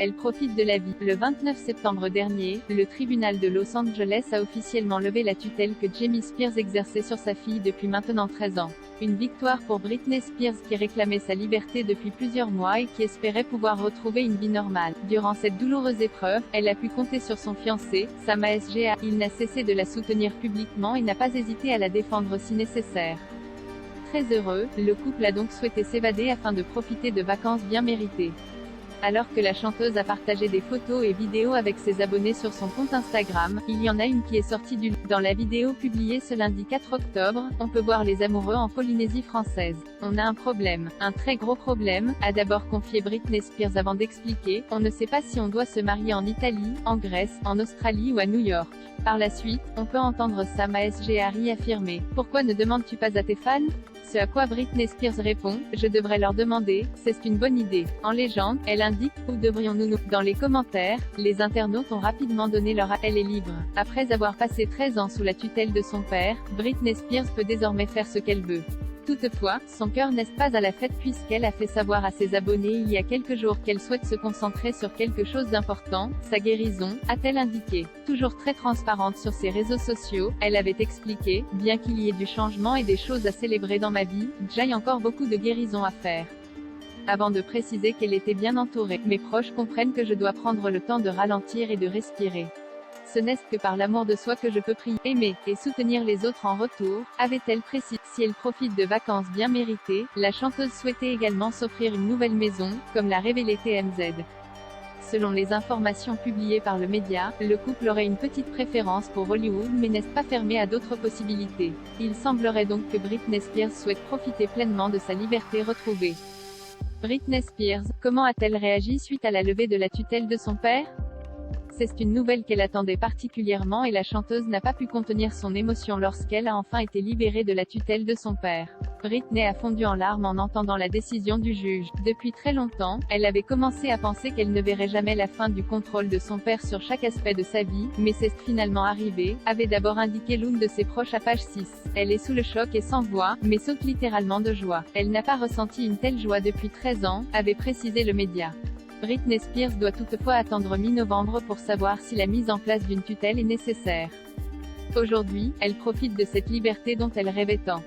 elle profite de la vie. Le 29 septembre dernier, le tribunal de Los Angeles a officiellement levé la tutelle que Jamie Spears exerçait sur sa fille depuis maintenant 13 ans. Une victoire pour Britney Spears qui réclamait sa liberté depuis plusieurs mois et qui espérait pouvoir retrouver une vie normale. Durant cette douloureuse épreuve, elle a pu compter sur son fiancé, Sam Asghari. Il n'a cessé de la soutenir publiquement et n'a pas hésité à la défendre si nécessaire. Très heureux, le couple a donc souhaité s'évader afin de profiter de vacances bien méritées. Alors que la chanteuse a partagé des photos et vidéos avec ses abonnés sur son compte Instagram, il y en a une qui est sortie du lot. Dans la vidéo publiée ce lundi 4 octobre, on peut voir les amoureux en Polynésie française. On a un problème, un très gros problème, a d'abord confié Britney Spears avant d'expliquer, on ne sait pas si on doit se marier en Italie, en Grèce, en Australie ou à New York. Par la suite, on peut entendre Sam Asghari affirmer « Pourquoi ne demandes-tu pas à tes fans ?» Ce à quoi Britney Spears répond « Je devrais leur demander, c'est une bonne idée. » En légende, elle indique « Où devrions-nous ?» Dans les commentaires, les internautes ont rapidement donné leur « Elle est libre ». Après avoir passé 13 ans sous la tutelle de son père, Britney Spears peut désormais faire ce qu'elle veut. Toutefois, son cœur n'est pas à la fête puisqu'elle a fait savoir à ses abonnés il y a quelques jours qu'elle souhaite se concentrer sur quelque chose d'important, sa guérison, a-t-elle indiqué. Toujours très transparente sur ses réseaux sociaux, elle avait expliqué « Bien qu'il y ait du changement et des choses à célébrer dans ma vie, j'ai encore beaucoup de guérison à faire. » Avant de préciser qu'elle était bien entourée, mes proches comprennent que je dois prendre le temps de ralentir et de respirer. Ce n'est que par l'amour de soi que je peux prier, aimer, et soutenir les autres en retour, avait-elle précisé. Si elle profite de vacances bien méritées, la chanteuse souhaitait également s'offrir une nouvelle maison, comme l'a révélé TMZ. Selon les informations publiées par le média, le couple aurait une petite préférence pour Hollywood mais n'est pas fermé à d'autres possibilités. Il semblerait donc que Britney Spears souhaite profiter pleinement de sa liberté retrouvée. Britney Spears, comment a-t-elle réagi suite à la levée de la tutelle de son père ? C'est une nouvelle qu'elle attendait particulièrement et la chanteuse n'a pas pu contenir son émotion lorsqu'elle a enfin été libérée de la tutelle de son père. Britney a fondu en larmes en entendant la décision du juge. Depuis très longtemps, elle avait commencé à penser qu'elle ne verrait jamais la fin du contrôle de son père sur chaque aspect de sa vie, mais c'est finalement arrivé, avait d'abord indiqué l'une de ses proches à page 6. Elle est sous le choc et sans voix, mais saute littéralement de joie. Elle n'a pas ressenti une telle joie depuis 13 ans, avait précisé le média. Britney Spears doit toutefois attendre mi-novembre pour savoir si la mise en place d'une tutelle est nécessaire. Aujourd'hui, elle profite de cette liberté dont elle rêvait tant.